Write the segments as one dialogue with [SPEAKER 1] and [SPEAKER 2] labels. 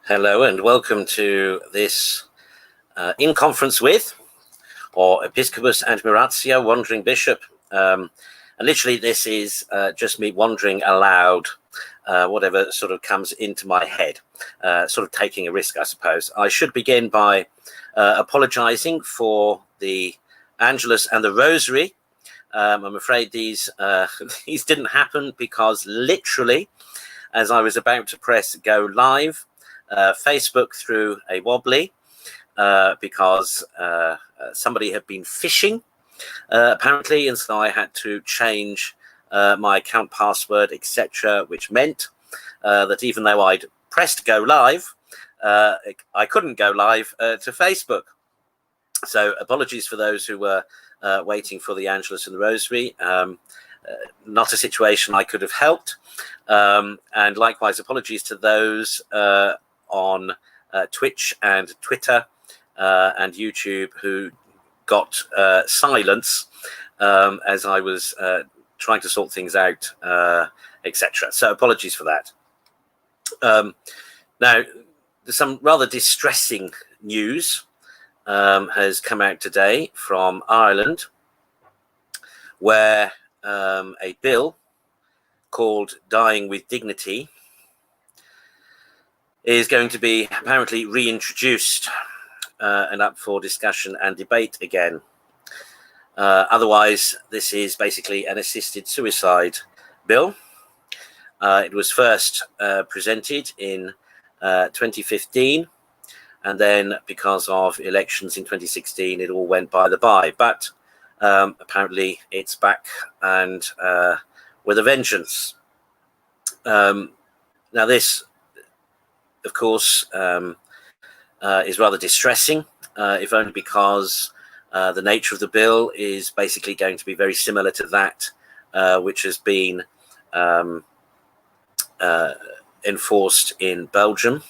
[SPEAKER 1] Hello and welcome to this In Conference With, or Episcopus Admiratio, Wandering Bishop. And literally this is just me wandering aloud, whatever sort of comes into my head, sort of taking a risk, I suppose. I should begin by apologizing for the Angelus and the Rosary. I'm afraid these didn't happen because literally, as I was about to press go live, Facebook threw a wobbly because somebody had been phishing, apparently, and so I had to change my account password, etc., which meant that even though I'd pressed go live, I couldn't go live to Facebook. So apologies for those who were waiting for the Angelus and the Rosary. Not a situation I could have helped. And likewise, apologies to those on Twitch and Twitter and YouTube who got silence as I was trying to sort things out, etc. So apologies for that. Now, there's some rather distressing news has come out today from Ireland, where a bill called Dying with Dignity is going to be apparently reintroduced and up for discussion and debate again. Otherwise, this is basically an assisted suicide bill. It was first presented in 2015, and then because of elections in 2016, it all went by the by. But apparently it's back and with a vengeance. Now this, of course, is rather distressing, if only because the nature of the bill is basically going to be very similar to that which has been enforced in Belgium.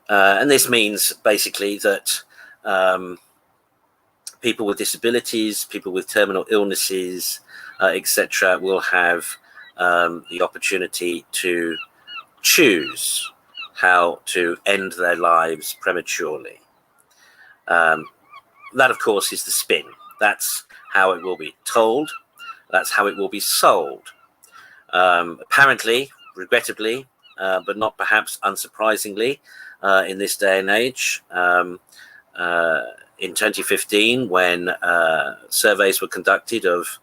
[SPEAKER 1] And this means basically that people with disabilities, people with terminal illnesses, etc., will have the opportunity to choose how to end their lives prematurely. That, of course, is the spin. That's how it will be told. That's how it will be sold. Apparently, regrettably, but not perhaps unsurprisingly, in this day and age, in 2015, when surveys were conducted of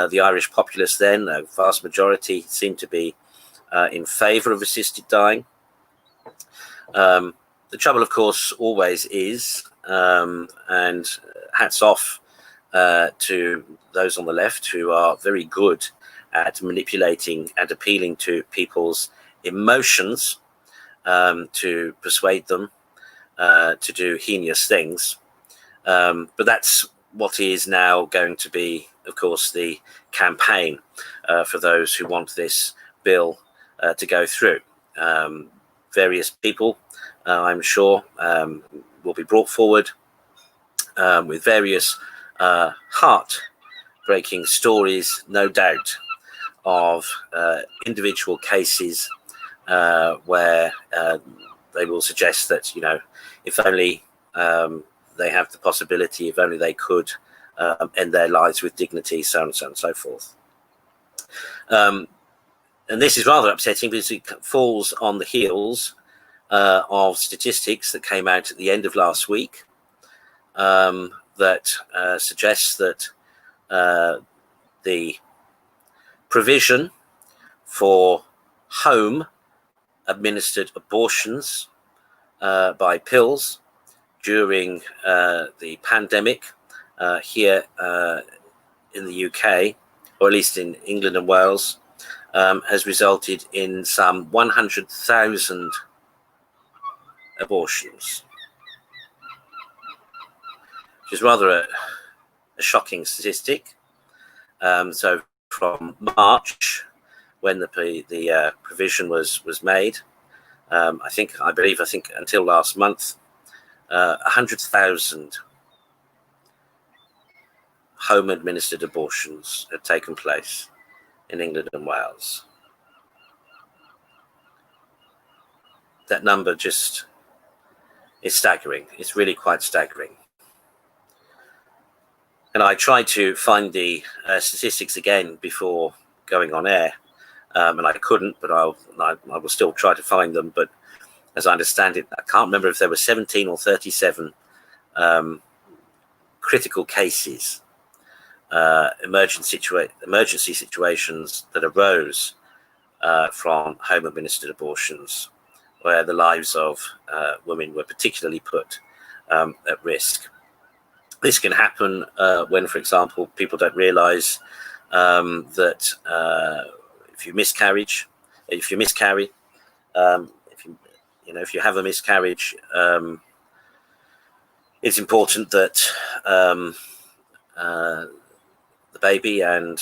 [SPEAKER 1] the Irish populace then, a vast majority seemed to be in favour of assisted dying. The trouble, of course, always is, and hats off to those on the left who are very good at manipulating and appealing to people's emotions to persuade them to do heinous things. But that's what is now going to be, of course, the campaign for those who want this bill to go through. Various people, I'm sure, will be brought forward with various heart-breaking stories, no doubt, of individual cases where they will suggest that, you know, if only they have the possibility, if only they could end their lives with dignity, so on and so forth. And this is rather upsetting because it falls on the heels of statistics that came out at the end of last week that suggests that the provision for home administered abortions by pills during the pandemic here in the UK, or at least in England and Wales, has resulted in some 100,000 abortions, which is rather a shocking statistic. So from March, when the provision was made, I believe until last month, 100,000 home administered abortions had taken place in England and Wales. that number just is staggering. It's really quite staggering. And I tried to find the statistics again before going on air, and I couldn't, but I will still try to find them. But as I understand it, I can't remember if there were 17 or 37 critical cases, emergency situations that arose from home-administered abortions, where the lives of women were particularly put at risk. This can happen when, for example, people don't realize that if you miscarry, if you have a miscarriage, it's important that the baby and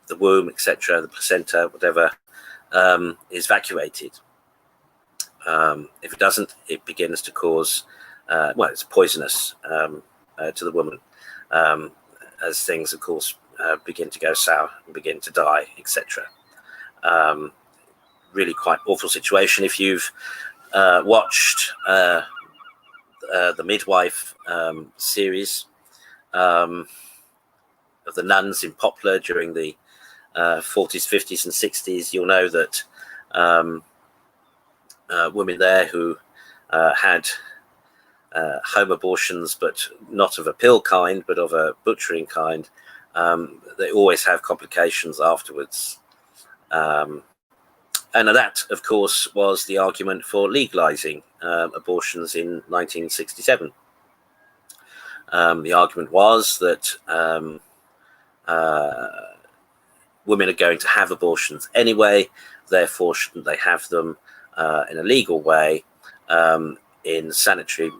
[SPEAKER 1] the womb, etc., the placenta, whatever, is evacuated. If it doesn't, it begins to cause, it's poisonous to the woman, as things, of course, begin to go sour and begin to die, etc. Really quite awful situation. If you've watched the Midwife series of the nuns in Poplar during the 40s, 50s and 60s, you'll know that women there who had home abortions, but not of a pill kind, but of a butchering kind, they always have complications afterwards. And that, of course, was the argument for legalizing abortions in 1967. The argument was that women are going to have abortions anyway, therefore shouldn't they have them in a legal way, in sanitary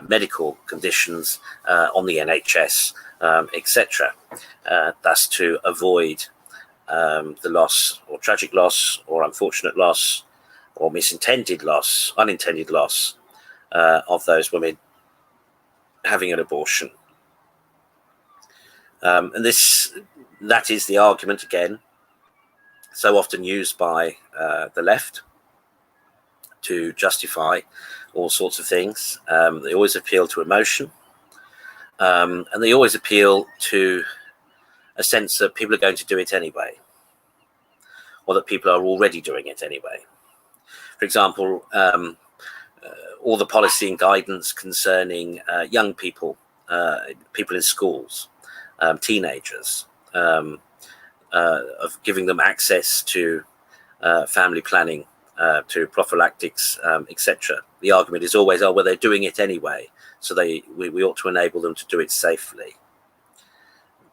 [SPEAKER 1] medical conditions, on the NHS, etc. That's to avoid the loss or tragic loss or unfortunate loss or unintended loss of those women having an abortion. And that is the argument, again, so often used by the left to justify all sorts of things. They always appeal to emotion, and they always appeal to a sense that people are going to do it anyway, or that people are already doing it anyway. For example, all the policy and guidance concerning young people, people in schools, teenagers, of giving them access to family planning, to prophylactics, etc. The argument is always, oh, well, they're doing it anyway, so we ought to enable them to do it safely.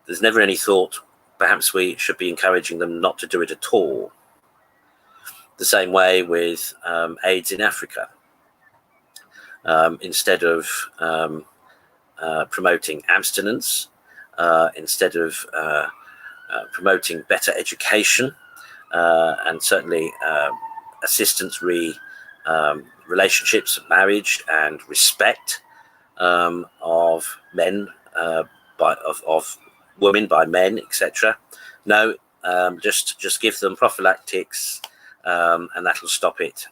[SPEAKER 1] There's never any thought, perhaps we should be encouraging them not to do it at all. The same way with AIDS in Africa. Instead of promoting abstinence, instead of promoting better education, and certainly assistance relationships, marriage, and respect of men, of women by men, etc. No, just give them prophylactics, and that'll stop it,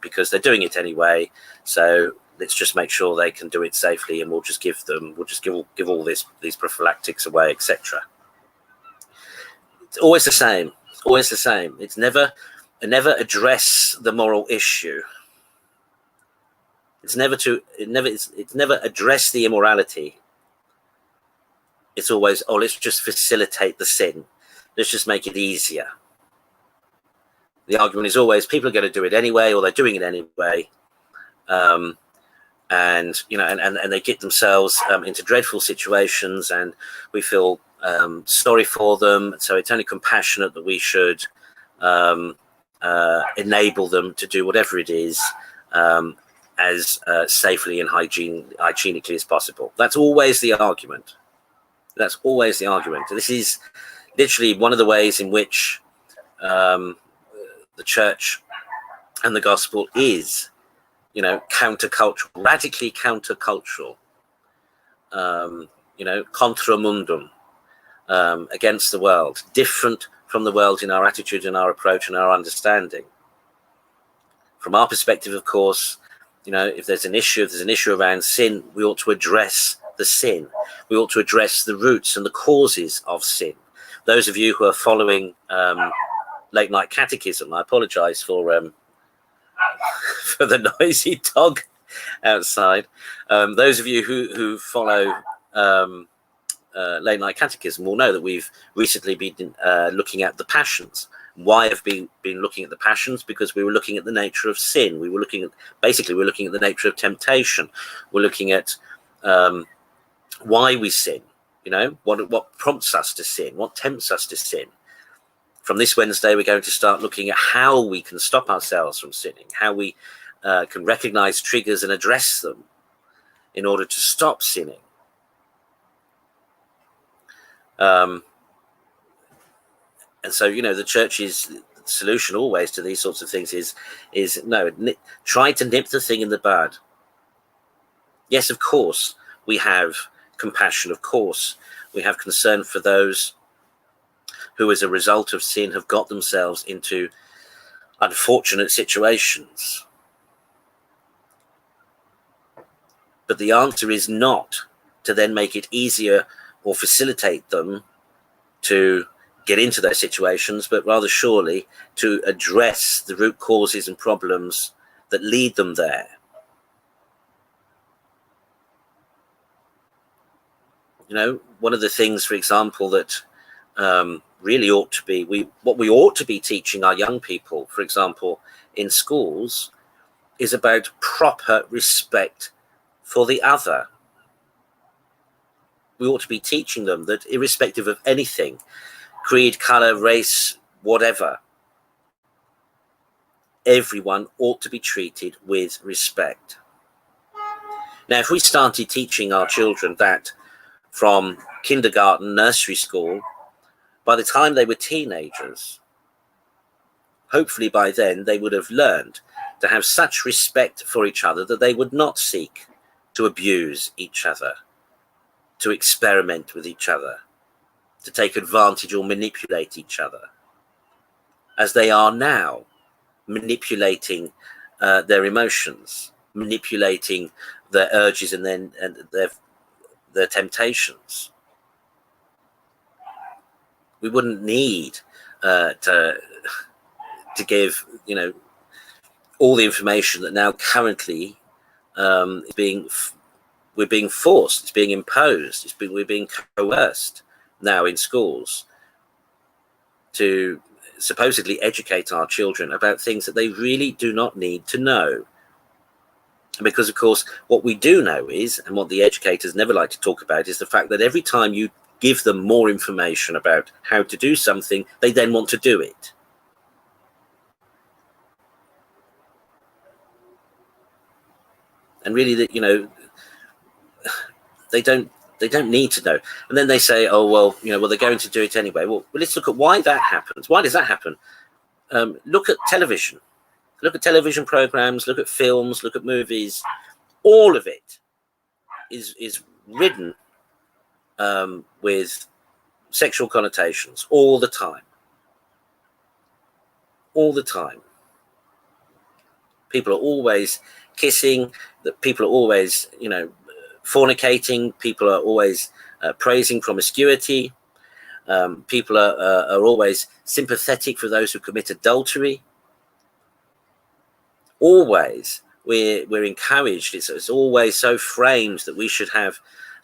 [SPEAKER 1] because they're doing it anyway. So let's just make sure they can do it safely, and we'll just give all these prophylactics away, etc. It's always the same. It's always the same. It's never address the moral issue. It's never address the immorality. It's always, oh, let's just facilitate the sin. Let's just make it easier. The argument is always people are going to do it anyway, or they're doing it anyway, and they get themselves into dreadful situations, and we feel sorry for them. So it's only compassionate that we should enable them to do whatever it is as safely and hygienically as possible. That's always the argument. That's always the argument. This is literally one of the ways in which the church and the gospel is, countercultural, radically countercultural, contra mundum, against the world, different from the world in our attitude and our approach and our understanding. From our perspective, of course, if there's an issue around sin, we ought to address the sin. We ought to address the roots and the causes of sin. Those of you who are following Late Night Catechism, I apologize for the noisy dog outside. Those of you who follow Late Night Catechism will know that we've recently been looking at the Passions. Why have we been looking at the Passions? Because we were looking at the nature of sin. We're looking at the nature of temptation. We're looking at why we sin. What prompts us to sin, what tempts us to sin. From this Wednesday, we're going to start looking at how we can stop ourselves from sinning, how we can recognize triggers and address them in order to stop sinning. And so, the church's solution always to these sorts of things is try to nip the thing in the bud. Yes, of course, we have compassion. Of course, we have concern for those who, as a result of sin, have got themselves into unfortunate situations. But the answer is not to then make it easier or facilitate them to get into those situations, but rather surely to address the root causes and problems that lead them there. One of the things, for example, that really ought to be, what we ought to be teaching our young people, for example, in schools, is about proper respect for the other. We ought to be teaching them that irrespective of anything, creed, color, race, whatever, everyone ought to be treated with respect. Now, if we started teaching our children that from kindergarten, nursery school, by the time they were teenagers, hopefully by then they would have learned to have such respect for each other that they would not seek to abuse each other, to experiment with each other, to take advantage or manipulate each other, as they are now, manipulating their emotions, manipulating their urges and their temptations. We wouldn't need to give, all the information that now currently we're being forced, it's being imposed, we're being coerced now in schools to supposedly educate our children about things that they really do not need to know. Because, of course, what we do know is, and what the educators never like to talk about, is the fact that every time you give them more information about how to do something, they then want to do it. And really, that they don't need to know. And then they say, oh, well, they're going to do it anyway. Well, let's look at why that happens. Why does that happen? Look at television. Look at television programs, look at films, look at movies. All of it is ridden with sexual connotations all the time. All the time. People are always kissing, that people are always, fornicating, people are always praising promiscuity, people are always sympathetic for those who commit adultery. Always we're encouraged, it's always so framed that we should have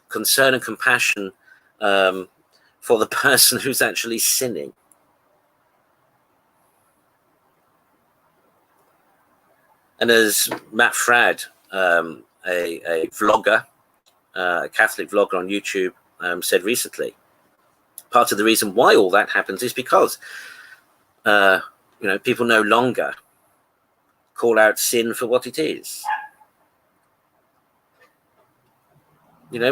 [SPEAKER 1] concern and compassion for the person who's actually sinning. And as Matt Fradd, a vlogger, a Catholic vlogger on YouTube, said recently, part of the reason why all that happens is because people no longer call out sin for what it is. It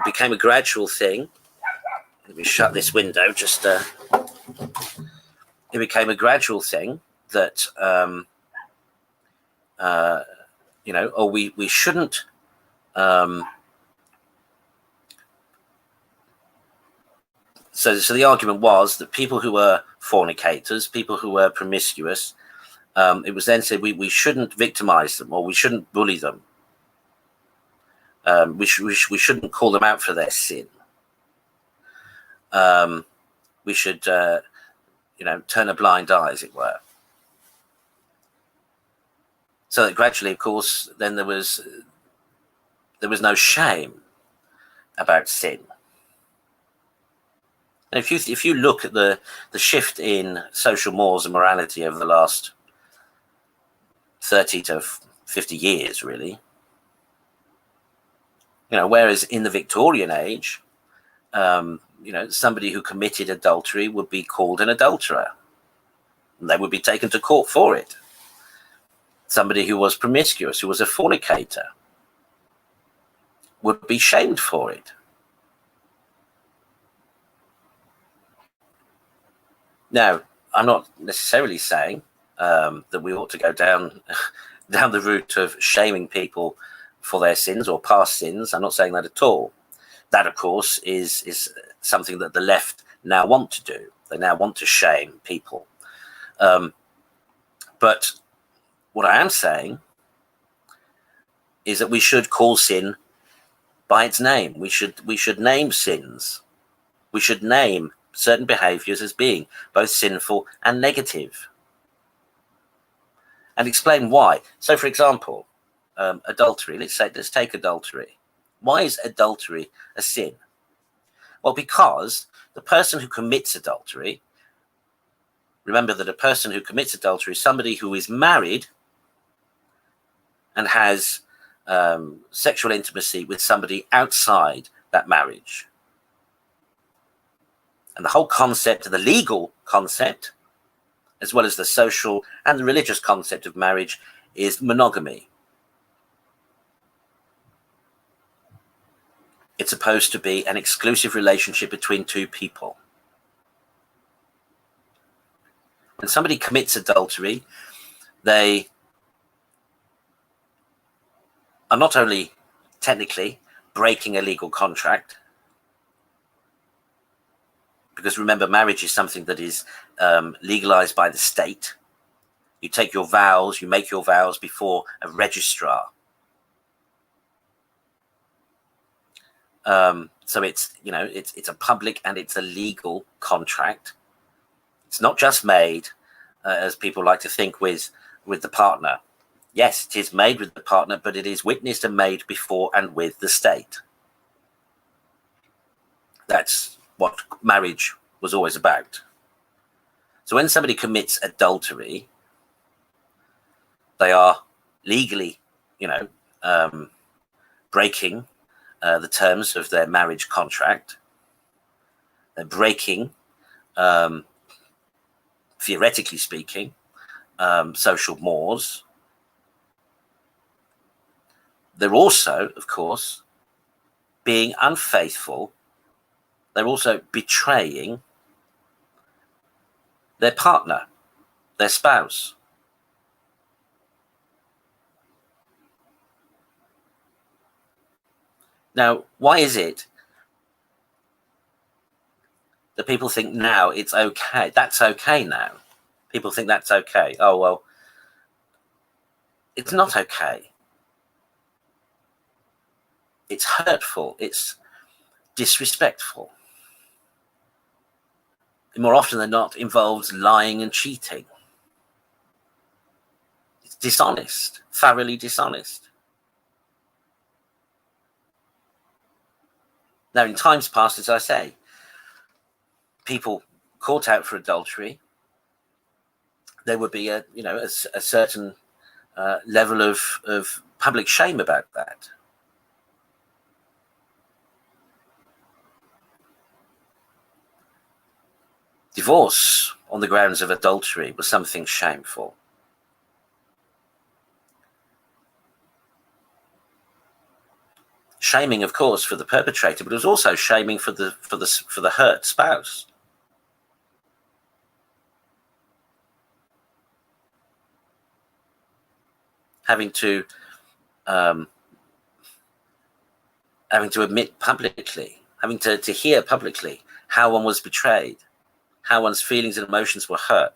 [SPEAKER 1] became a gradual thing. Let me shut this window. It became a gradual thing that we shouldn't. So the argument was that people who were fornicators, people who were promiscuous, it was then said we shouldn't victimize them, or we shouldn't bully them. We shouldn't call them out for their sin. We should, turn a blind eye, as it were. So that gradually, of course, then there was no shame about sin. And if you look at the shift in social mores and morality over the last 30 to 50 years, really, whereas in the Victorian age, somebody who committed adultery would be called an adulterer, and they would be taken to court for it. Somebody who was promiscuous, who was a fornicator, would be shamed for it. Now, I'm not necessarily saying that we ought to go down the route of shaming people for their sins or past sins. I'm not saying that at all. That, of course, is something that the left now want to do. They now want to shame people. But what I am saying is that we should call sin by its name. We should name sins. We should name certain behaviors as being both sinful and negative, and explain why. So, for example, adultery. Let's take adultery. Why is adultery a sin? Well, because the person who commits adultery, remember that a person who commits adultery is somebody who is married and has sexual intimacy with somebody outside that marriage. And the whole concept, the legal concept, as well as the social and the religious concept of marriage, is monogamy. It's supposed to be an exclusive relationship between two people. When somebody commits adultery, they are not only technically breaking a legal contract, because remember, marriage is something that is legalized by the state. You take your vows, you make your vows before a registrar. So it's a public and it's a legal contract. It's not just made, as people like to think, with the partner. Yes, it is made with the partner, but it is witnessed and made before and with the state. That's what marriage was always about. So when somebody commits adultery, they are legally, breaking the terms of their marriage contract. They're breaking, theoretically speaking, social mores. They're also, of course, being unfaithful. They're also betraying their partner, their spouse. Now, why is it that people think now it's okay? That's okay now. People think that's okay. Oh, well, it's not okay. It's hurtful. It's disrespectful. And more often than not, involves lying and cheating. It's dishonest, thoroughly dishonest. Now, in times past, as I say, people caught out for adultery, there would be a certain level of public shame about that. Divorce on the grounds of adultery was something shameful. Shaming, of course, for the perpetrator, but it was also shaming for the hurt spouse. Having to admit publicly, having to hear publicly how one was betrayed, how one's feelings and emotions were hurt.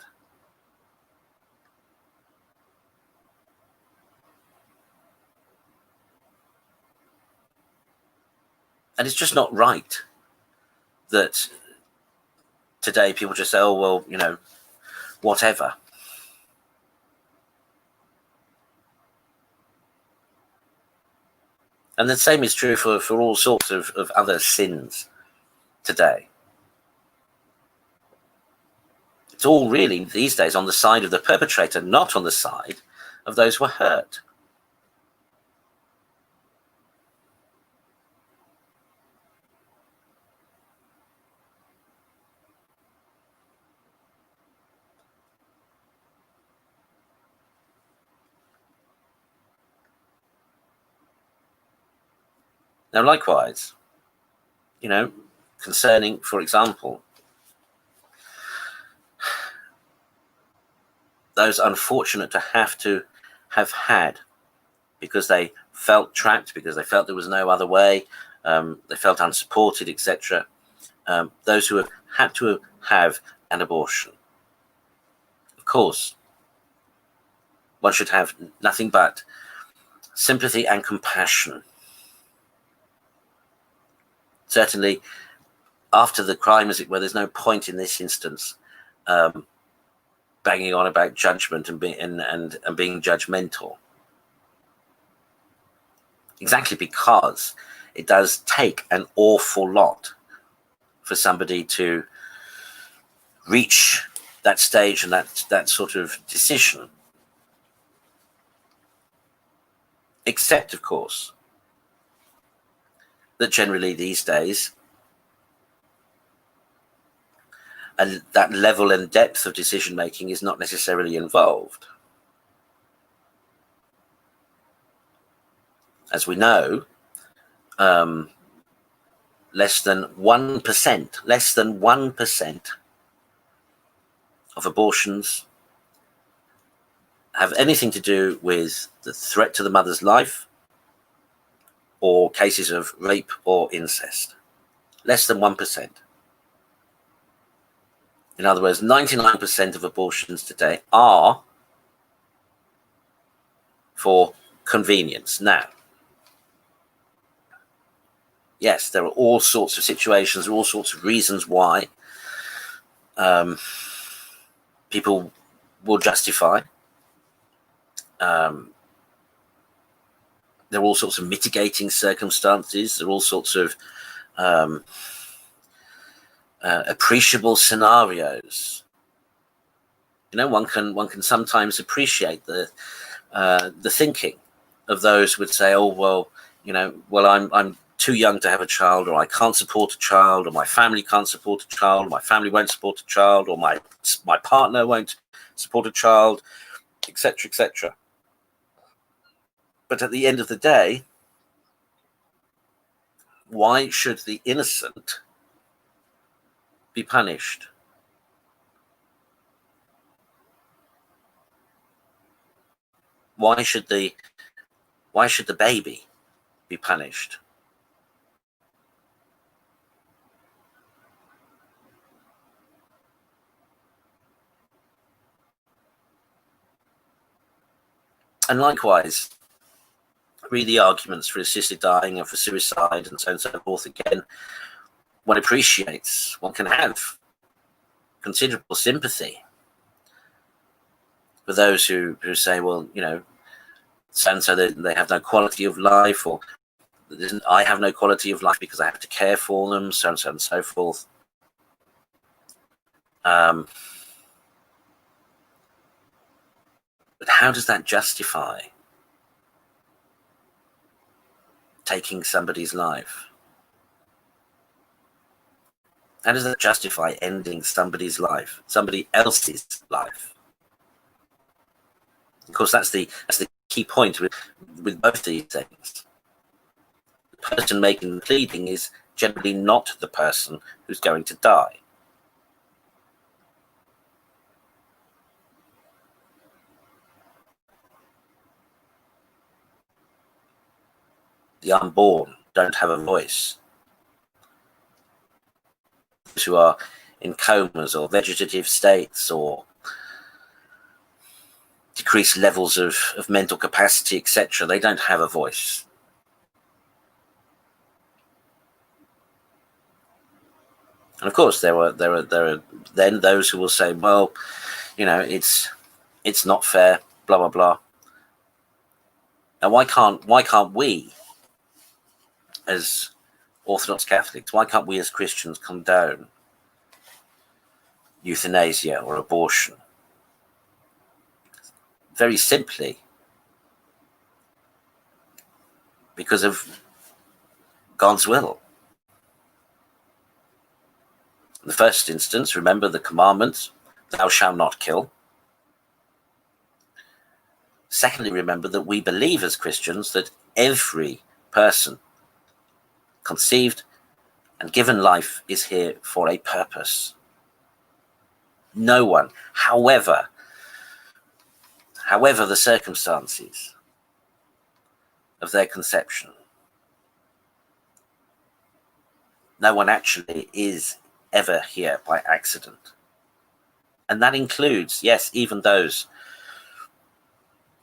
[SPEAKER 1] And it's just not right that today people just say, oh, well, you know, whatever. And the same is true for all sorts of other sins today. It's all really these days on the side of the perpetrator, not on the side of those who are hurt. Now, likewise, you know, concerning, for example, those unfortunate to have had because they felt trapped, because they felt there was no other way, they felt unsupported, etc. Those who have had to have an abortion. Of course, one should have nothing but sympathy and compassion. Certainly, after the crime, as it were, there's no point in this instance banging on about judgment and being judgmental. Exactly because it does take an awful lot for somebody to reach that stage and that sort of decision. Except, of course, that generally these days, and that level and depth of decision making is not necessarily involved. As we know, less than 1% of abortions have anything to do with the threat to the mother's life or cases of rape or incest. Less than 1%. In other words, 99% of abortions today are for convenience. Now, yes, there are all sorts of situations, all sorts of reasons why people will justify. There are all sorts of mitigating circumstances. There are all sorts of appreciable scenarios. You know, one can sometimes appreciate the thinking of those who would say, "Oh, well, you know, well, I'm too young to have a child, or I can't support a child, or my family can't support a child, my family won't support a child, or my partner won't support a child, etc., etc." But at the end of the day, why should the innocent be punished? Why should the baby be punished? And likewise, read the arguments for assisted dying and for suicide and so on and so forth again. One appreciates, one can have considerable sympathy for those who say, well, you know, so they have no quality of life, or I have no quality of life because I have to care for them, so on and so forth. But how does that justify taking somebody's life? How does that justify ending somebody's life, somebody else's life? Of course, that's the key point with both these things. The person making the pleading is generally not the person who's going to die. The unborn don't have a voice. Those who are in comas or vegetative states or decreased levels of mental capacity, etc. They don't have a voice. And of course, there are then those who will say, well, you know, it's not fair, blah blah blah. And why can't we, as Orthodox Catholics, why can't we as Christians condone euthanasia or abortion? Very simply, because of God's will. In the first instance, remember the commandment, thou shalt not kill. Secondly, remember that we believe as Christians that every person conceived and given life is here for a purpose. No one, however the circumstances of their conception, no one actually is ever here by accident. And that includes, yes, even those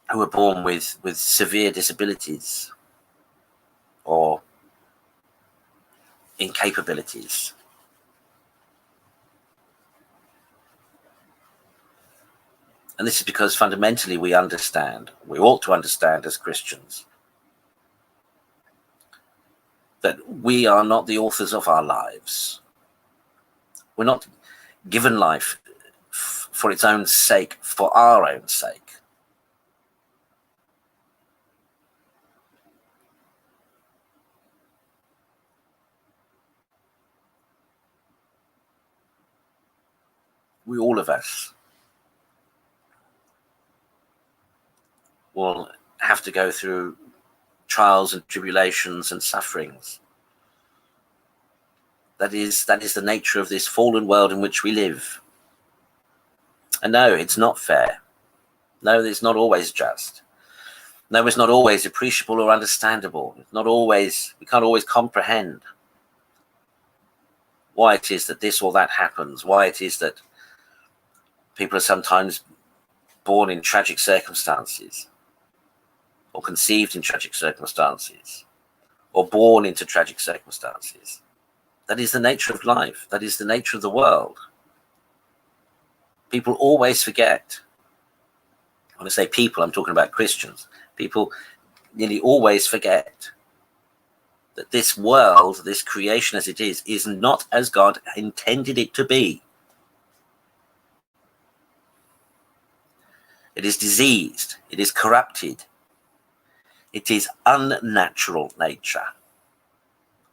[SPEAKER 1] who are born with severe disabilities or incapabilities. And this is because fundamentally we ought to understand as Christians, that we are not the authors of our lives. We're not given life for its own sake, for our own sake. We, all of us, will have to go through trials and tribulations and sufferings. That is the nature of this fallen world in which we live. And no, it's not fair. No, it's not always just. No, it's not always appreciable or understandable. It's not always, we can't always comprehend why it is that this or that happens, why it is that people are sometimes born in tragic circumstances, or conceived in tragic circumstances, or born into tragic circumstances. That is the nature of life. That is the nature of the world. People always forget. When I say people, I'm talking about Christians. People nearly always forget that this world, this creation as it is not as God intended it to be. It is diseased. It is corrupted. It is unnatural nature.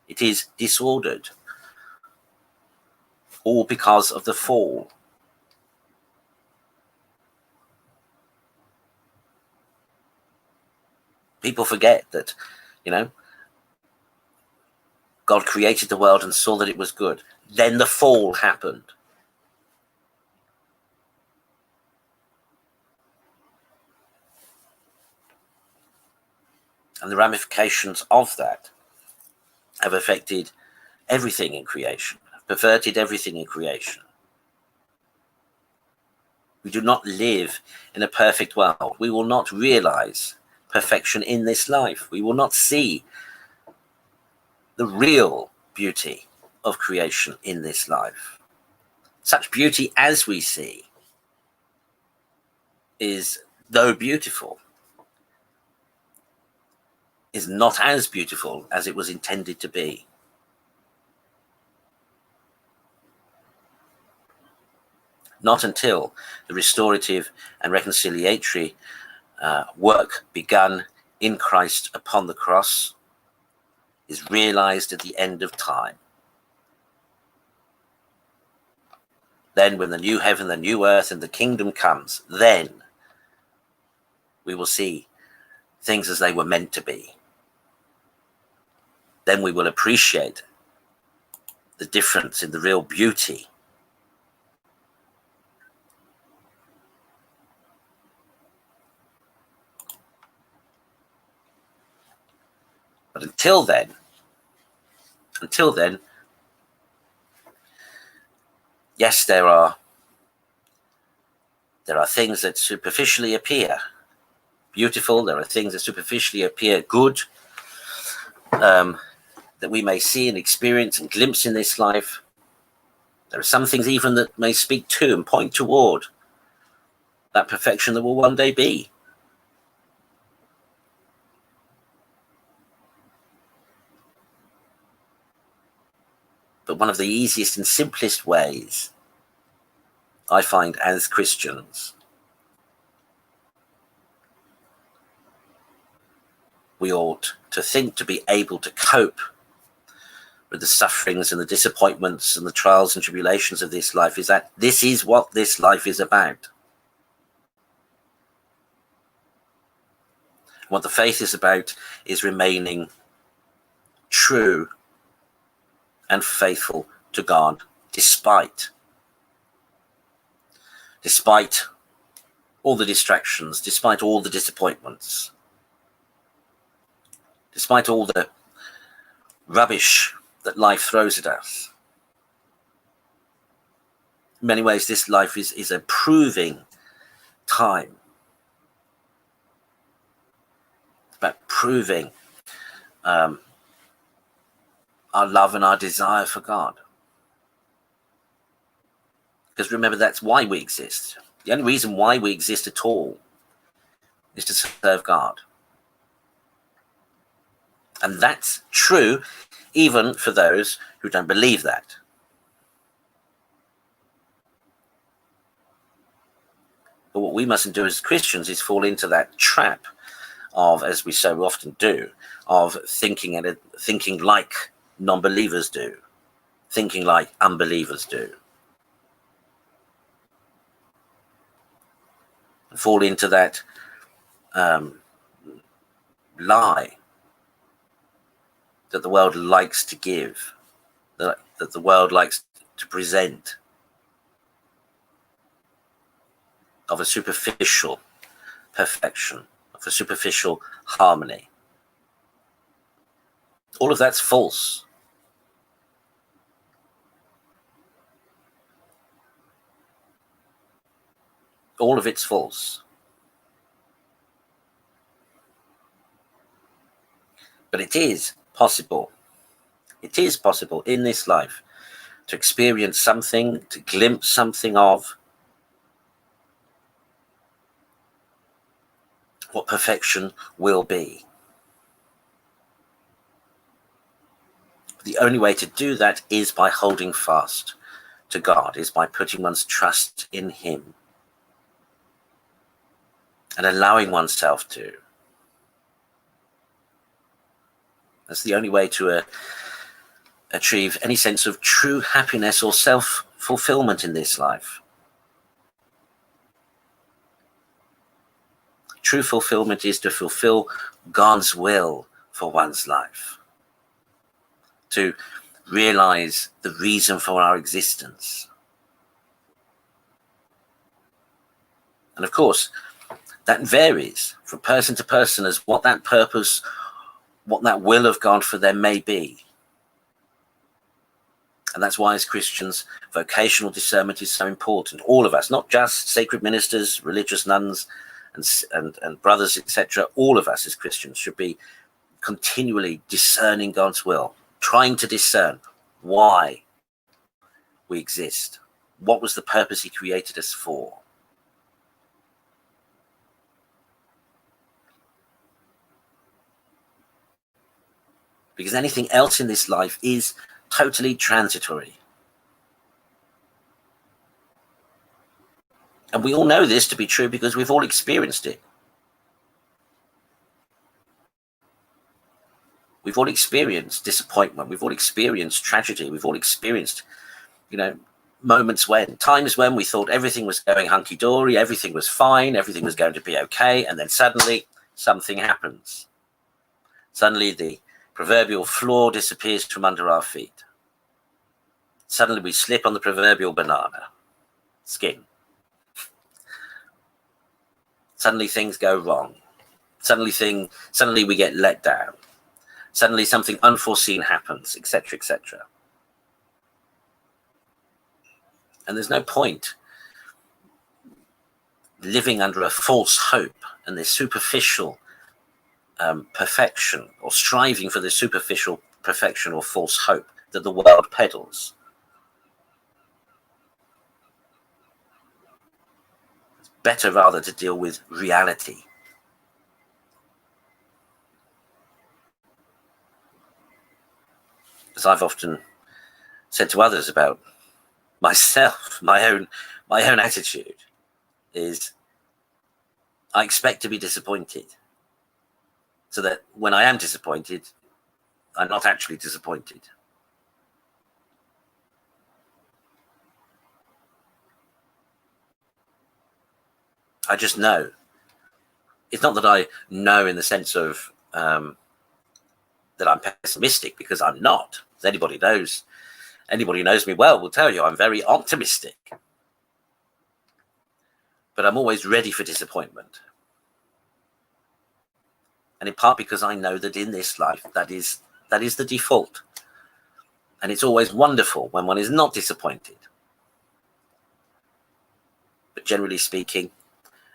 [SPEAKER 1] It is disordered. All because of the fall. People forget that, God created the world and saw that it was good. Then the fall happened. And the ramifications of that have affected everything in creation, have perverted everything in creation. We do not live in a perfect world. We will not realize perfection in this life. We will not see the real beauty of creation in this life. Such beauty as we see is, though beautiful, is not as beautiful as it was intended to be. Not until the restorative and reconciliatory work begun in Christ upon the cross is realized at the end of time. Then when the new heaven, the new earth, and the kingdom comes, then we will see things as they were meant to be. Then we will appreciate the difference in the real beauty. But until then, Yes, there are things that superficially appear beautiful. There are things that superficially appear good, that we may see and experience and glimpse in this life. There are some things even that may speak to and point toward that perfection that will one day be. But one of the easiest and simplest ways, I find, as Christians, we ought to think to be able to cope with the sufferings and the disappointments and the trials and tribulations of this life is that this is what this life is about. What the faith is about is remaining true and faithful to God despite all the distractions, despite all the disappointments, despite all the rubbish that life throws at us. In many ways, this life is a proving time. It's about proving our love and our desire for God. Because remember, that's why we exist. The only reason why we exist at all is to serve God. And that's true even for those who don't believe that. But what we mustn't do as Christians is fall into that trap of, as we so often do, of thinking like non-believers do, thinking like unbelievers do. Fall into that lie that the world likes to give, that the world likes to present, of a superficial perfection, of a superficial harmony. All of that's false. All of it's false. But it is possible. It is possible in this life to experience something, to glimpse something of what perfection will be. The only way to do that is by holding fast to God, is by putting one's trust in Him and allowing oneself to. That's the only way to achieve any sense of true happiness or self-fulfillment in this life. True fulfillment is to fulfill God's will for one's life, to realize the reason for our existence. And of course, that varies from person to person as what that purpose, what that will of God for them may be. And that's why as Christians, vocational discernment is so important. All of us, not just sacred ministers, religious nuns, and brothers, etc. All of us as Christians should be continually discerning God's will, trying to discern why we exist. What was the purpose He created us for? Because anything else in this life is totally transitory. And we all know this to be true because we've all experienced it. We've all experienced disappointment. We've all experienced tragedy. We've all experienced, times when we thought everything was going hunky-dory, everything was fine, everything was going to be okay, and then suddenly something happens. Suddenly the proverbial floor disappears from under our feet. Suddenly we slip on the proverbial banana skin. Suddenly things go wrong. Suddenly we get let down. Suddenly something unforeseen happens, etc., etc. And there's no point living under a false hope and this superficial perfection, or striving for this superficial perfection or false hope that the world peddles. It's better rather to deal with reality. As I've often said to others about myself, my own attitude is, I expect to be disappointed, so that when I am disappointed, I'm not actually disappointed. I just know. It's not that I know in the sense of that I'm pessimistic, because I'm not. As anybody who knows me well will tell you I'm very optimistic. But I'm always ready for disappointment. And in part because I know that in this life, that is the default. And it's always wonderful when one is not disappointed. But generally speaking,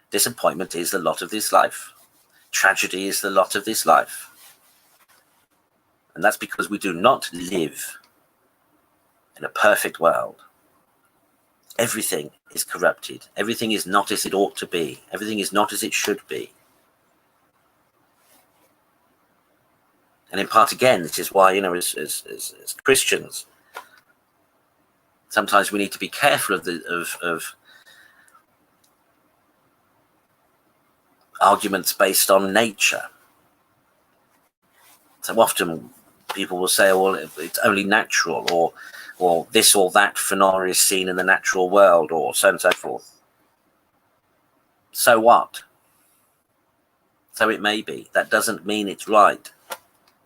[SPEAKER 1] disappointment is the lot of this life. Tragedy is the lot of this life. And that's because we do not live in a perfect world. Everything is corrupted. Everything is not as it ought to be. Everything is not as it should be. And in part, again, this is why, as Christians, sometimes we need to be careful of arguments based on nature. So often people will say, well, it's only natural, or this or that phenomena is seen in the natural world, or so on and so forth. So what? So it may be. That doesn't mean it's right.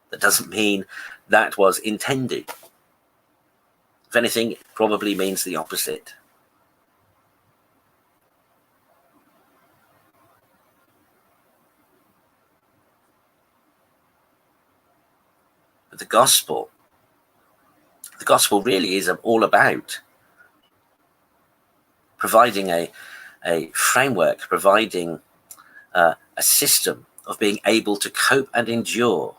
[SPEAKER 1] That doesn't mean that was intended. If anything, it probably means the opposite. But the gospel really is all about providing a framework, providing a system of being able to cope and endure,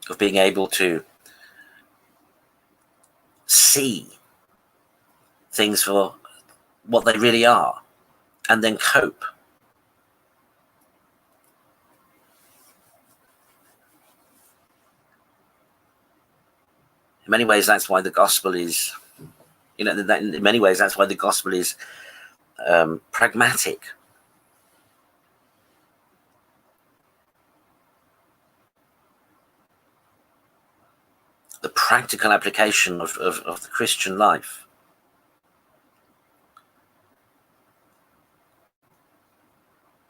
[SPEAKER 1] of being able to see things for what they really are, and then cope. In many ways, that's why the gospel is, in many ways, that's why the gospel is pragmatic. The practical application of the Christian life.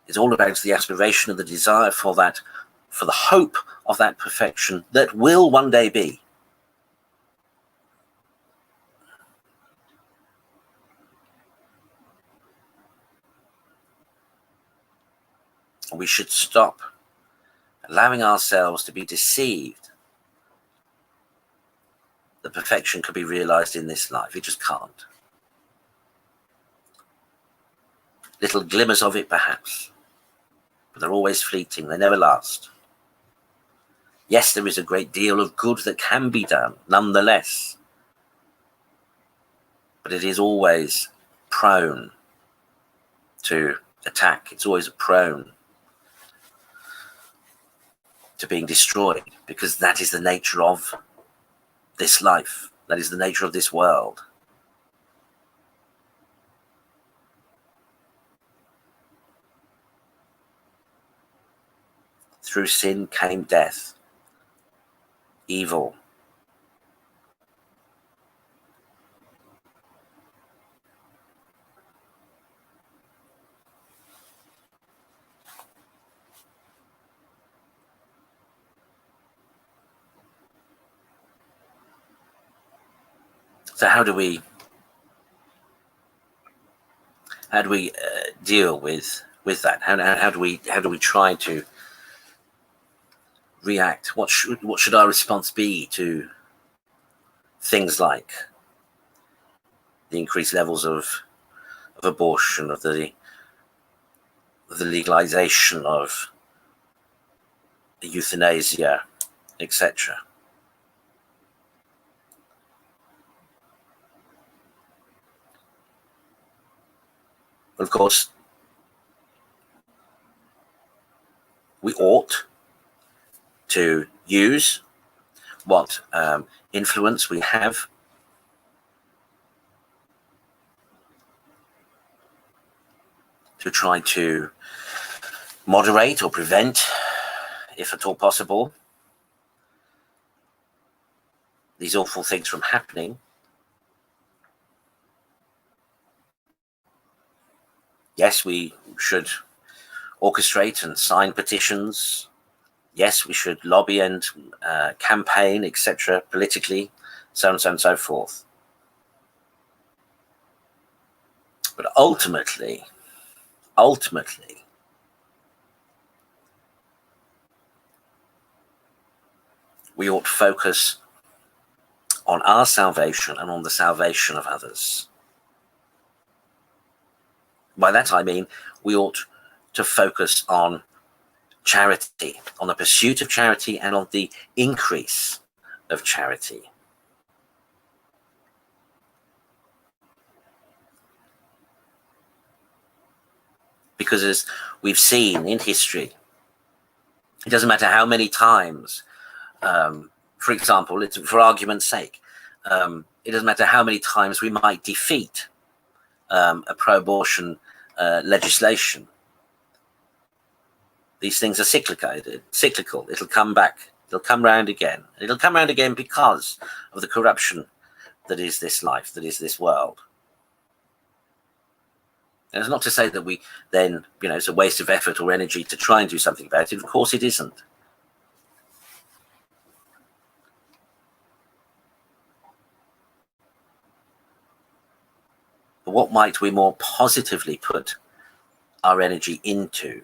[SPEAKER 1] It's all about the aspiration and the desire for the hope of that perfection that will one day be. We should stop allowing ourselves to be deceived that perfection could be realized in this life. It just can't. Little glimmers of it, perhaps, but they're always fleeting. They never last. Yes, there is a great deal of good that can be done, nonetheless, but it is always prone to attack. It's always prone to being destroyed, because that is the nature of this life. That is the nature of this world. Through sin came death, evil. So how do we deal with that? How do we try to react? What should our response be to things like the increased levels of abortion, of the legalization of euthanasia, etc. Of course, we ought to use what influence we have to try to moderate or prevent, if at all possible, these awful things from happening. Yes, we should orchestrate and sign petitions. Yes, we should lobby and campaign, etc., politically, so on and so on and so forth. But ultimately, we ought to focus on our salvation and on the salvation of others. By that I mean we ought to focus on charity, on the pursuit of charity and on the increase of charity. Because as we've seen in history, it doesn't matter how many times, for example, for argument's sake, it doesn't matter how many times we might defeat a pro-abortion legislation. These things are cyclical. It'll come back. It'll come round again. It'll come round again because of the corruption that is this life, that is this world. And it's not to say that we then, it's a waste of effort or energy to try and do something about it. Of course it isn't. But what might we more positively put our energy into?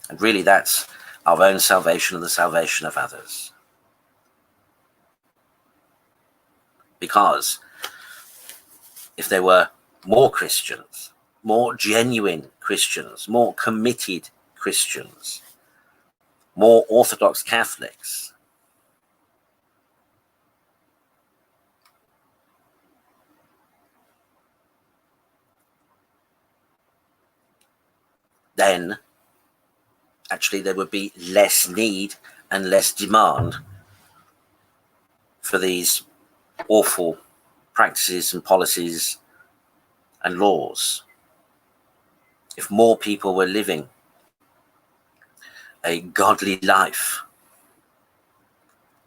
[SPEAKER 1] And really that's our own salvation and the salvation of others. Because if there were more Christians, more genuine Christians, more committed Christians, more Orthodox Catholics, then actually there would be less need and less demand for these awful practices and policies and laws. If more people were living a godly life,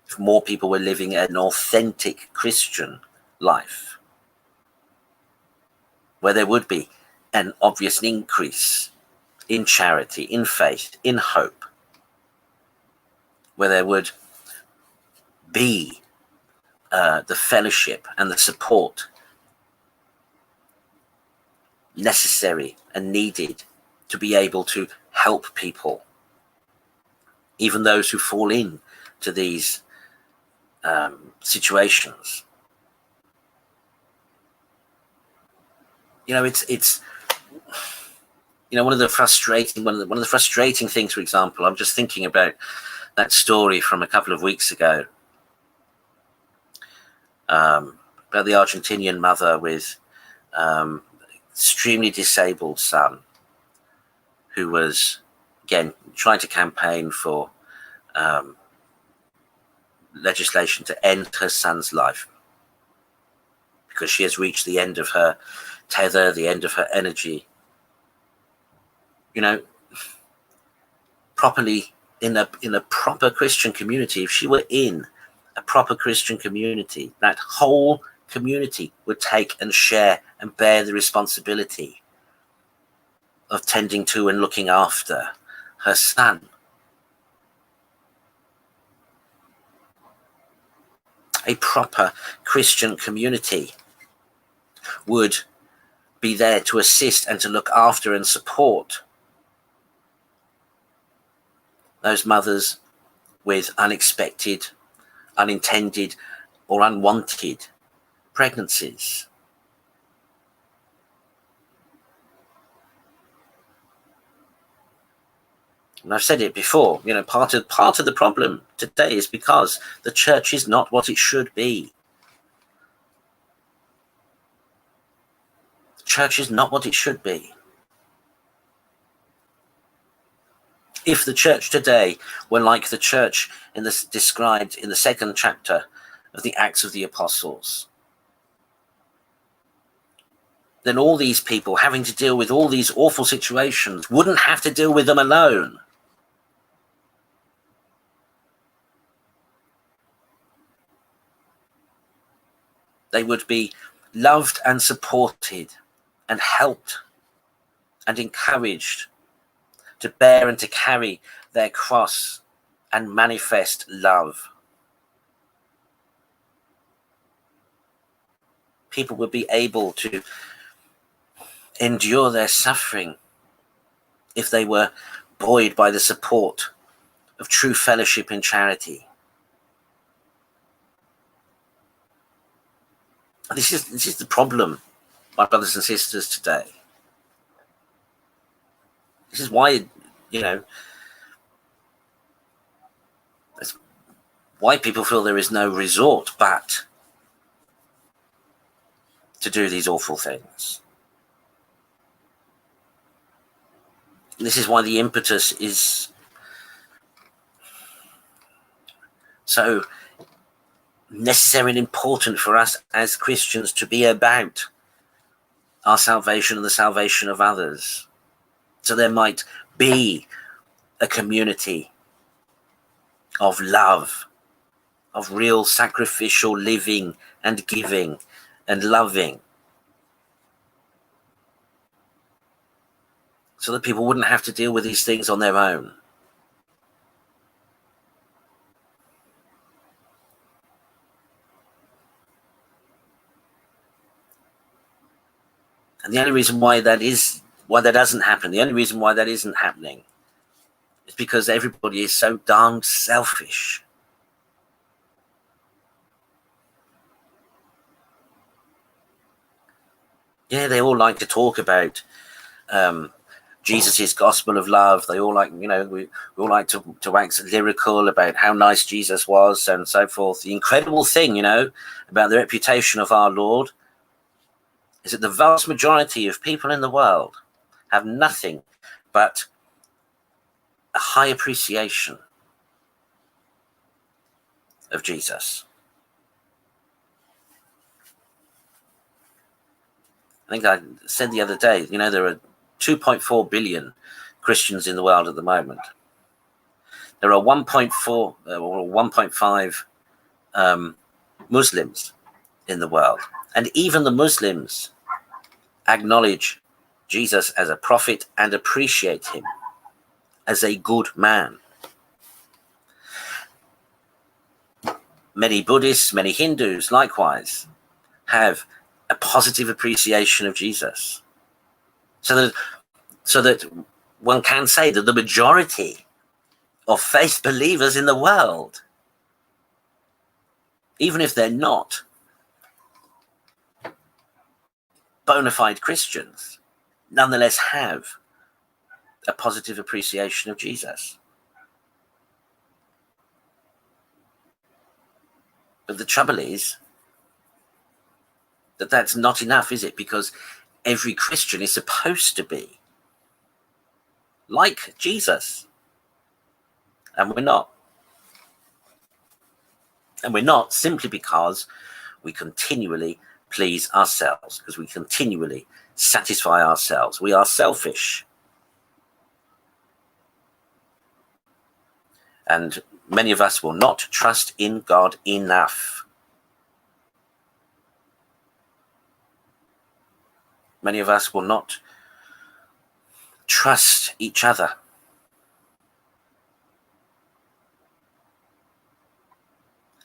[SPEAKER 1] if more people were living an authentic Christian life, where there would be an obvious increase in charity, in faith, in hope, where there would be the fellowship and the support necessary and needed to be able to help people, even those who fall into these situations. It's one of the frustrating things, for example, I'm just thinking about that story from a couple of weeks ago, about the Argentinian mother with extremely disabled son who was, again, trying to campaign for legislation to end her son's life because she has reached the end of her tether, the end of her energy. Properly in a proper Christian community, if she were in a proper Christian community, that whole community would take and share and bear the responsibility of tending to and looking after her son. A proper Christian community would be there to assist and to look after and support those mothers with unexpected, unintended, or unwanted pregnancies. And I've said it before, part of the problem today is because the church is not what it should be. The church is not what it should be. If the church today were like the church described in the 2nd chapter of the Acts of the Apostles, then all these people having to deal with all these awful situations wouldn't have to deal with them alone. They would be loved and supported and helped and encouraged to bear and to carry their cross and manifest love. People would be able to endure their suffering if they were buoyed by the support of true fellowship and charity. This is the problem, my brothers and sisters, today. This is why, that's why people feel there is no resort but to do these awful things. This is why the impetus is so necessary and important for us as Christians to be about our salvation and the salvation of others. So there might be a community of love, of real sacrificial living and giving and loving, so that people wouldn't have to deal with these things on their own. And the only reason why that doesn't happen, the only reason why that isn't happening is because everybody is so darned selfish. Yeah, they all like to talk about Jesus' gospel of love. They all like, we all like to wax lyrical about how nice Jesus was and so forth. The incredible thing, about the reputation of our Lord is that the vast majority of people in the world have nothing but a high appreciation of Jesus. I think I said the other day, there are 2.4 billion Christians in the world at the moment. There are 1.4 or 1.5 Muslims in the world. And even the Muslims acknowledge Jesus as a prophet and appreciate him as a good man. Many Buddhists, many Hindus, likewise, have a positive appreciation of Jesus. So that one can say that the majority of faith believers in the world, even if they're not bona fide Christians, nonetheless have a positive appreciation of Jesus. But the trouble is that that's not enough, is it? Because every Christian is supposed to be like Jesus. And we're not. And we're not simply because we continually please ourselves, because we continually satisfy ourselves. We are selfish. And many of us will not trust in God enough. Many of us will not trust each other.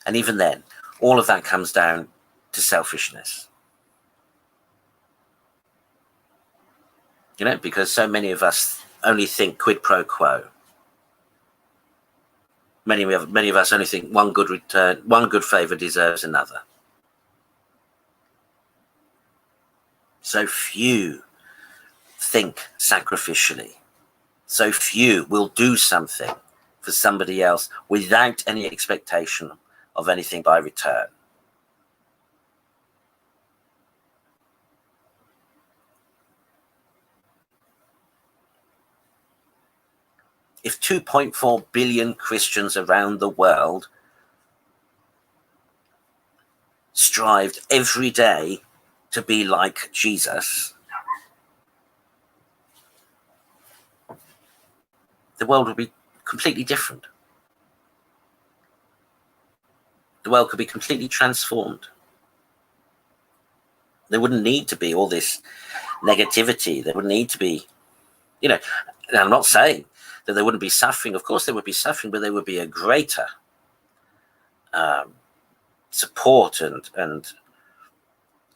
[SPEAKER 1] And even then, all of that comes down to selfishness. Because so many of us only think quid pro quo. Many of us only think one good favor deserves another. So few think sacrificially. So few will do something for somebody else without any expectation of anything by return. If 2.4 billion Christians around the world strived every day to be like Jesus, the world would be completely different. The world could be completely transformed. There wouldn't need to be all this negativity. There wouldn't need to be, and I'm not saying that there wouldn't be suffering. Of course there would be suffering, but there would be a greater support and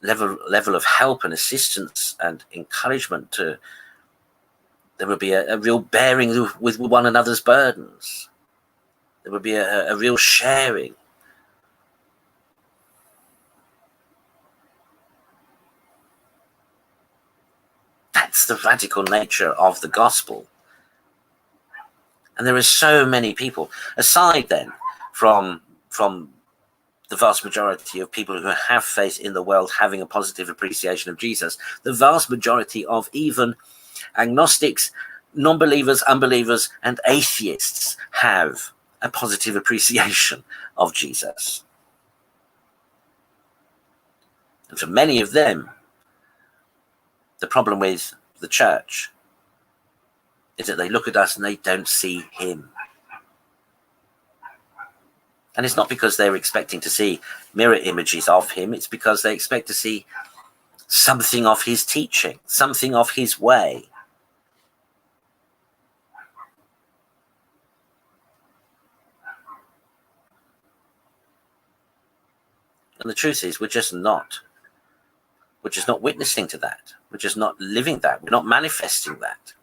[SPEAKER 1] level of help and assistance and encouragement. There would be a real bearing with one another's burdens. There would be a real sharing. That's the radical nature of the gospel. And there are so many people, aside then from the vast majority of people who have faith in the world having a positive appreciation of Jesus, the vast majority of even agnostics, non-believers, unbelievers, and atheists have a positive appreciation of Jesus. And for many of them, the problem with the church is that they look at us and they don't see him. And it's not because they're expecting to see mirror images of him. It's because they expect to see something of his teaching, something of his way. And the truth is, we're just not witnessing to that. We're just not living that. We're not manifesting that.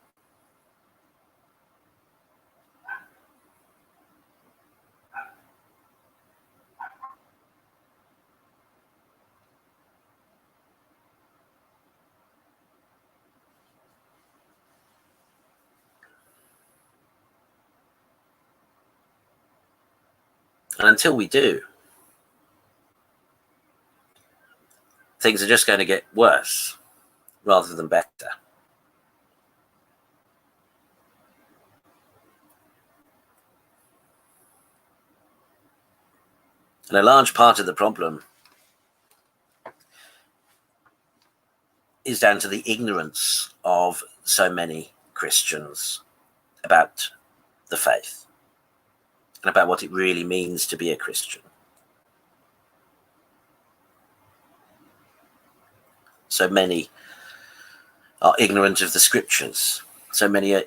[SPEAKER 1] And until we do, things are just going to get worse rather than better. And a large part of the problem is down to the ignorance of so many Christians about the faith and about what it really means to be a Christian. So many are ignorant of the scriptures. So many are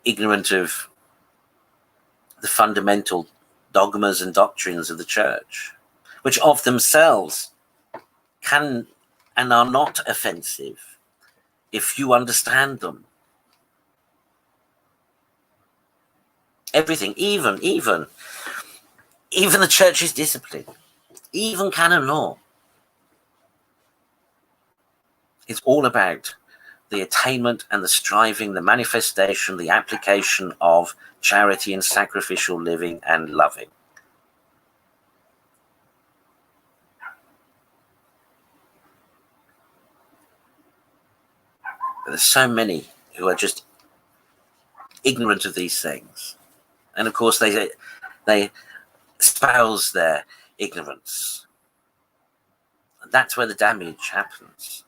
[SPEAKER 1] ignorant of the fundamental dogmas and doctrines of the church, which of themselves can and are not offensive if you understand them. Everything, even the church's discipline, even canon law, is all about the attainment and the striving, the manifestation, the application of charity and sacrificial living and loving. But there's so many who are just ignorant of these things. And of course they espouse their ignorance. And that's where the damage happens.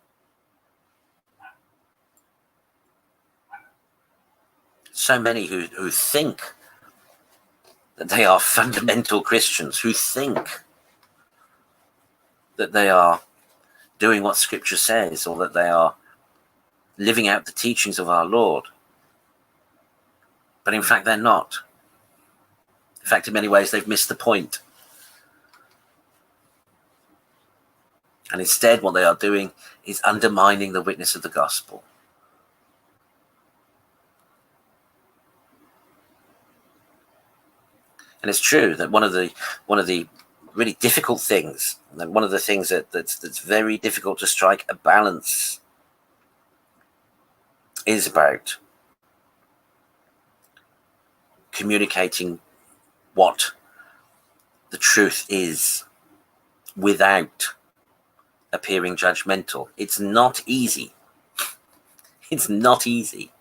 [SPEAKER 1] So many who think that they are fundamental Christians, who think that they are doing what Scripture says, or that they are living out the teachings of our Lord. But in fact, they're not. In fact, in many ways, they've missed the point. And instead, what they are doing is undermining the witness of the gospel. And And it's true that one of the really difficult things, and one of the things that's very difficult to strike a balance, is about communicating what the truth is without appearing judgmental. It's not easy. It's not easy.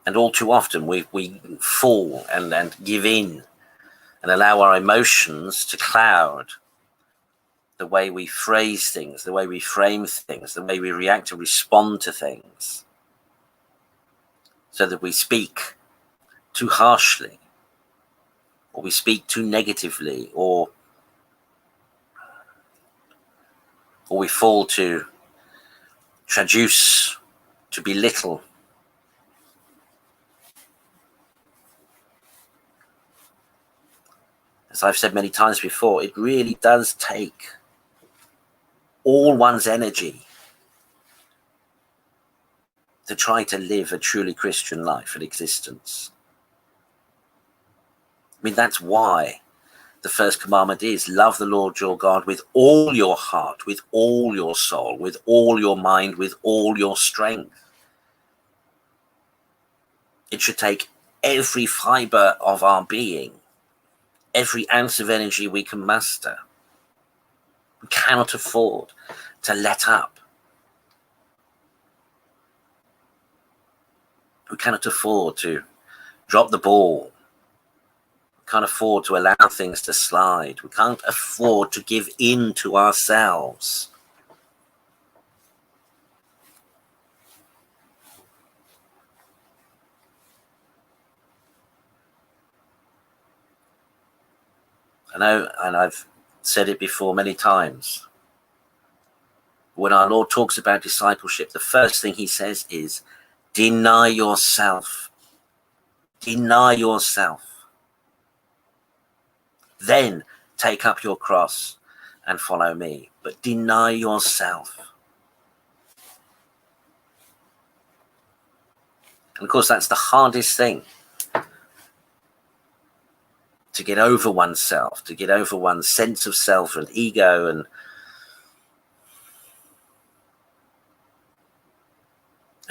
[SPEAKER 1] And all too often we fall and give in and allow our emotions to cloud the way we phrase things, the way we frame things, the way we react and respond to things, so that we speak too harshly, or we speak too negatively, or we fall to traduce, to belittle. As I've said many times before, it really does take all one's energy to try to live a truly Christian life and existence. I mean, that's why the first commandment is love the Lord your God with all your heart, with all your soul, with all your mind, with all your strength. It should take every fiber of our being, every ounce of energy we can muster. We cannot afford to let up. We cannot afford to drop the ball. We can't afford to allow things to slide. We can't afford to give in to ourselves. I know, and I've said it before many times, when our Lord talks about discipleship, the first thing he says is, deny yourself. Deny yourself. Then take up your cross and follow me. But deny yourself. And of course, that's the hardest thing. To get over oneself, to get over one's sense of self and ego, and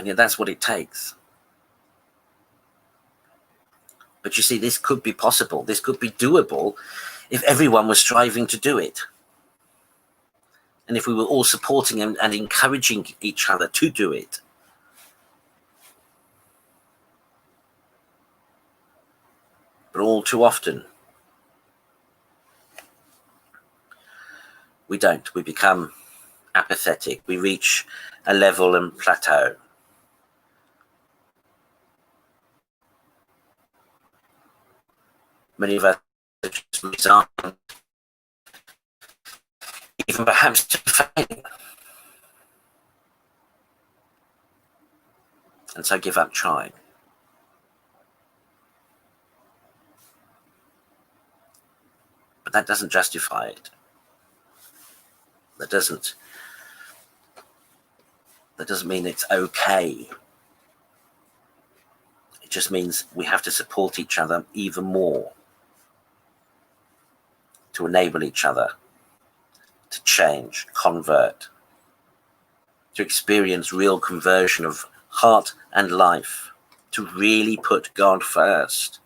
[SPEAKER 1] yet that's what it takes. But you see, this could be possible, this could be doable if everyone was striving to do it. And if we were all supporting and encouraging each other to do it. But all too often, we don't. We become apathetic. We reach a level and plateau. Many of us just resign, even perhaps to failure, and so give up trying. But that doesn't justify it. That doesn't mean it's okay. It just means we have to support each other even more to enable each other to change, convert, to experience real conversion of heart and life, to really put God first.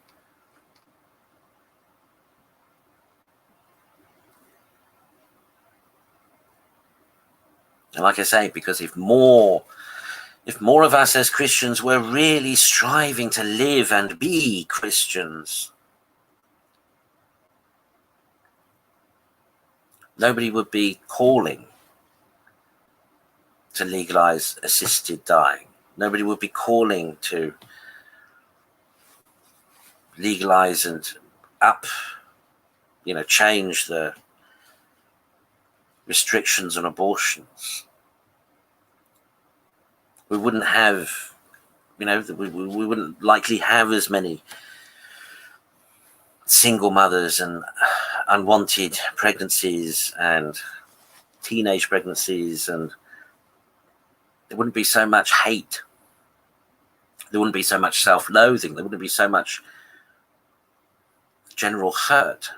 [SPEAKER 1] And like I say, because if more of us as Christians were really striving to live and be Christians, nobody would be calling to legalize assisted dying. Nobody would be calling to legalize and change the restrictions on abortions. We wouldn't have, we wouldn't likely have as many single mothers and unwanted pregnancies and teenage pregnancies and there wouldn't be so much hate. There wouldn't be so much self-loathing. There wouldn't be so much general hurt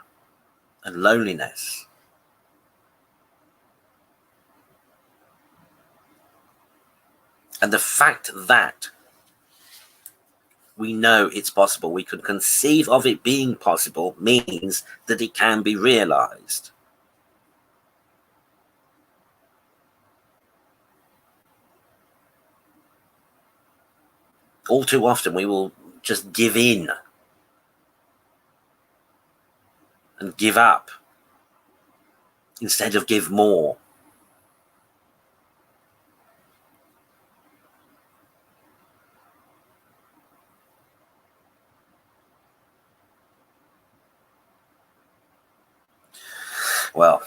[SPEAKER 1] and loneliness. And the fact that we know it's possible, we can conceive of it being possible, means that it can be realized. All too often we will just give in and give up instead of give more. Well,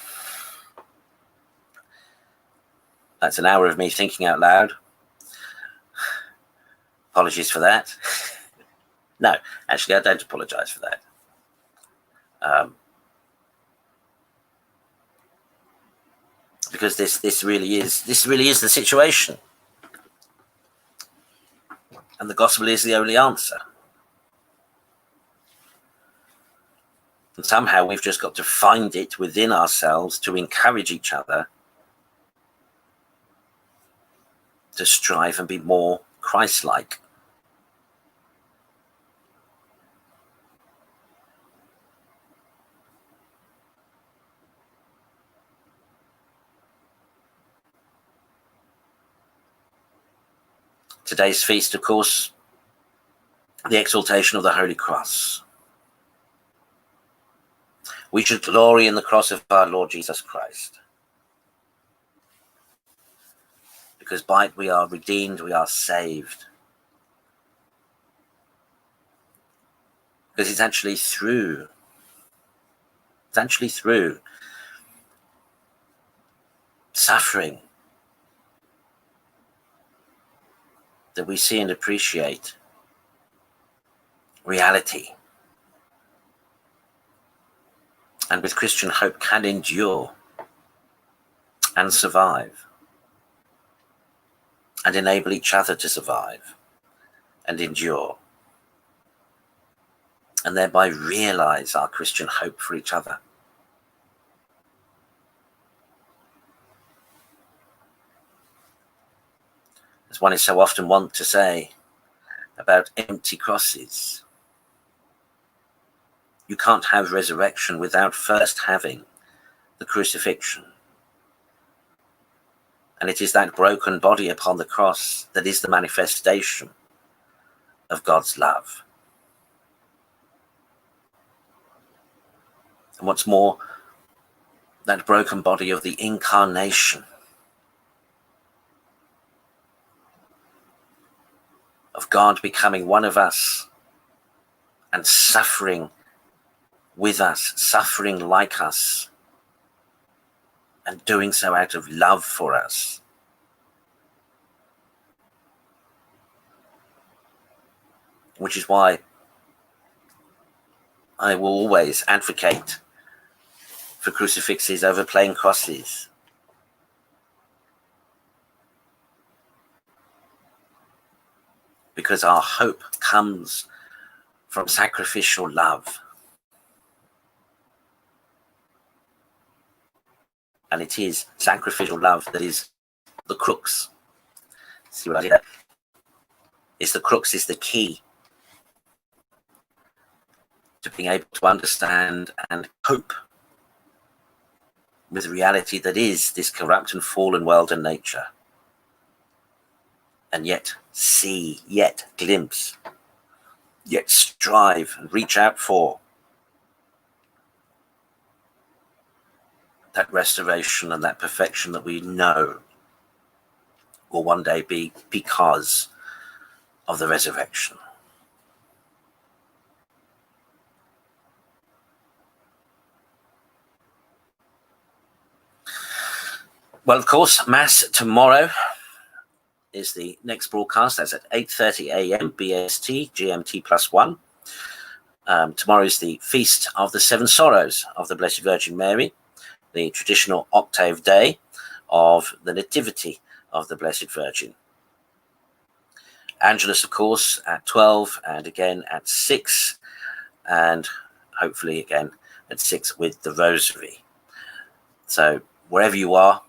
[SPEAKER 1] that's an hour of me thinking out loud. Apologies for that. No, actually, I don't apologize for that. Because this really is the situation, and the gospel is the only answer. And somehow we've just got to find it within ourselves to encourage each other to strive and be more Christ-like. Today's feast, of course, the exaltation of the Holy Cross. We should glory in the cross of our Lord Jesus Christ, because by it we are redeemed, we are saved. Because it's actually through suffering that we see and appreciate reality, and with Christian hope can endure and survive and enable each other to survive and endure, and thereby realize our Christian hope for each other. As one is so often wont to say about empty crosses, you can't have resurrection without first having the crucifixion. And it is that broken body upon the cross that is the manifestation of God's love. And what's more, that broken body of the incarnation, of God becoming one of us and suffering with us, suffering like us, and doing so out of love for us. Which is why I will always advocate for crucifixes over plain crosses. Because our hope comes from sacrificial love. And it is sacrificial love that is the crux. See what I did there? It's the crux, is the key to being able to understand and cope with the reality that is this corrupt and fallen world and nature. And yet see, yet glimpse, yet strive and reach out for that restoration and that perfection that we know will one day be because of the resurrection. Well, of course, Mass tomorrow is the next broadcast. That's at 8:30 a.m. BST, GMT +1. Tomorrow is the Feast of the Seven Sorrows of the Blessed Virgin Mary, the traditional octave day of the Nativity of the Blessed Virgin. Angelus, of course, at 12, and again at 6, and hopefully again at 6 with the Rosary. So wherever you are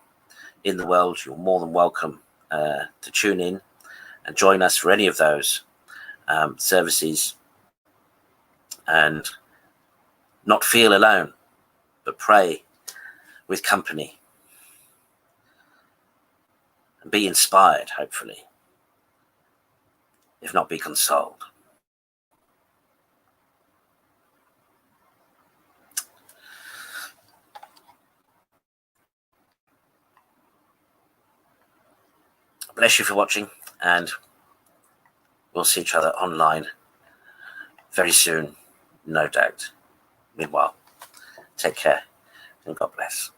[SPEAKER 1] in the world, you're more than welcome to tune in and join us for any of those services, and not feel alone, but pray with company and be inspired, hopefully, if not be consoled. Bless you for watching, and we'll see each other online very soon, no doubt. Meanwhile, take care and God bless.